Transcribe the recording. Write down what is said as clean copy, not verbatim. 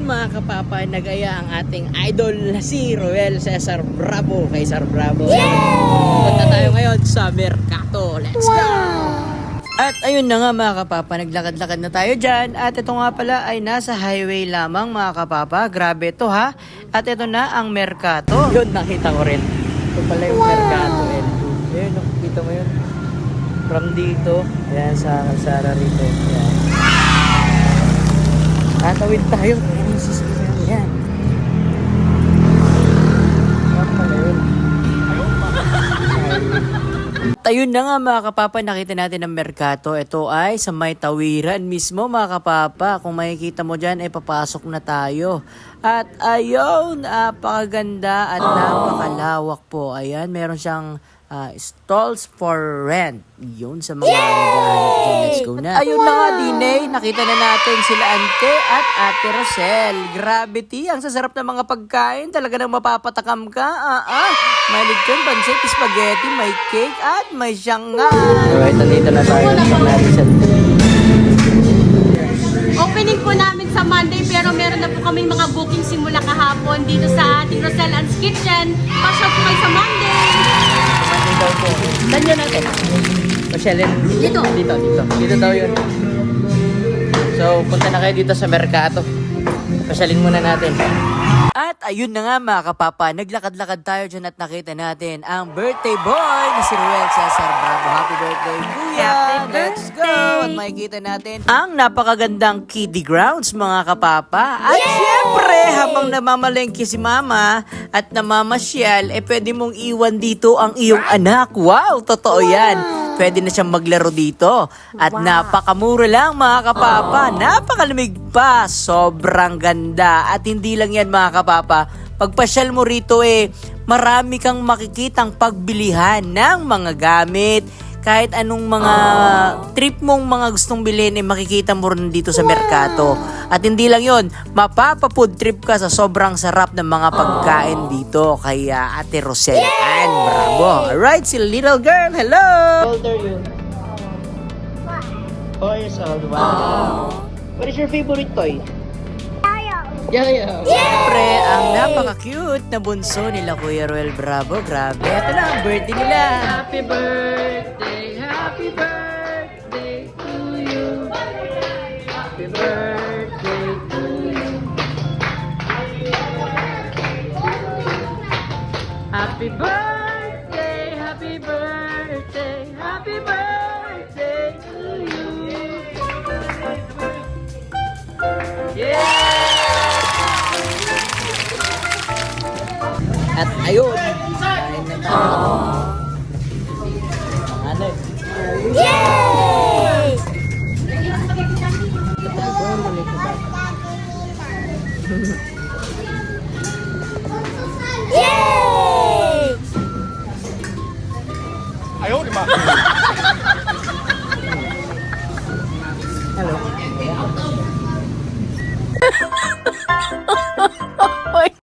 mga kapapa, nagaya ang ating idol na si Roel Cesar Bravo kay Sir Bravo. Punta tayo ngayon sa Mercato. Let's go! At ayun na nga mga kapapa, naglakad-lakad na tayo dyan. At ito nga pala ay nasa highway lamang mga kapapa. Grabe to ha. At ito na ang Mercato. Yun, nakita ko rin. Ito pala yung Mercato L2. Ayun, nakikita mo yun. From dito, ayan sa kalsara rito. Ayan. Tatawid tayo. Ayan, sasakyan. Ayan. Ayun na nga mga kapapa, nakita natin ang Mercato. Ito ay sa may tawiran mismo mga kapapa. Kung makikita mo dyan ay papasok na tayo. At ayun, napakaganda at napakalawak po. Ayan, meron siyang stalls for rent. Yun sa mga naghahanap dyan. Let's go na. At ayun na nga Dinay, nakita na natin sila Ante at Ate Rosel. Gravity, ang sasarap ng mga pagkain. Talaga nang mapapatakam ka. May lechon, pancit, spaghetti, may cake at may shanghai. Alright, nandito na tayo sa Madison. Opening po namin sa Monday pero meron na po kaming mga booking simula kahapon dito sa Ate Rosel Ann's Kitchen. Pasok po kayo sa Monday! Monday daw po. Saan yun natin? Rochelle? Dito. Dito daw yun. So, punta na kayo dito sa Mercato. Pasyalin muna natin. At ayun na nga mga kapapa, naglakad-lakad tayo dyan at nakita natin ang birthday boy ni si Roel Cesar Bravo. Happy birthday, kuya! Let's go! At makikita natin ang napakagandang kiddie grounds mga kapapa. At syempre, habang namamalengke si mama at namamasyal, pwede mong iwan dito ang iyong anak. Wow! Totoo yan! Pwede na siyang maglaro dito. At napakamura lang mga kapapa. Napakalamig pa. Sobrang ganda. At hindi lang yan mga kapapa. Pagpasyal mo rito marami kang makikitang pagbilihan ng mga gamit. Kahit anong mga trip mong mga gustong bilhin makikita mo rin dito sa Mercato. At hindi lang yon, mapapafood trip ka sa sobrang sarap ng mga pagkain dito kay Ate Rosel Ann Bravo. Alright, si little girl, hello! How old are you? 4 years old, wow. What is your favorite toy? Yo-yo. Siyempre, ang napaka-cute na bunso nila Kuya Roel Bravo. Grabe. Ito na ang birthday nila. Happy birthday to you. Happy birthday to you. Happy birthday to you. Yeah! At ayun, kain na tayo. Ano? Yay! Ito, balik ko ba?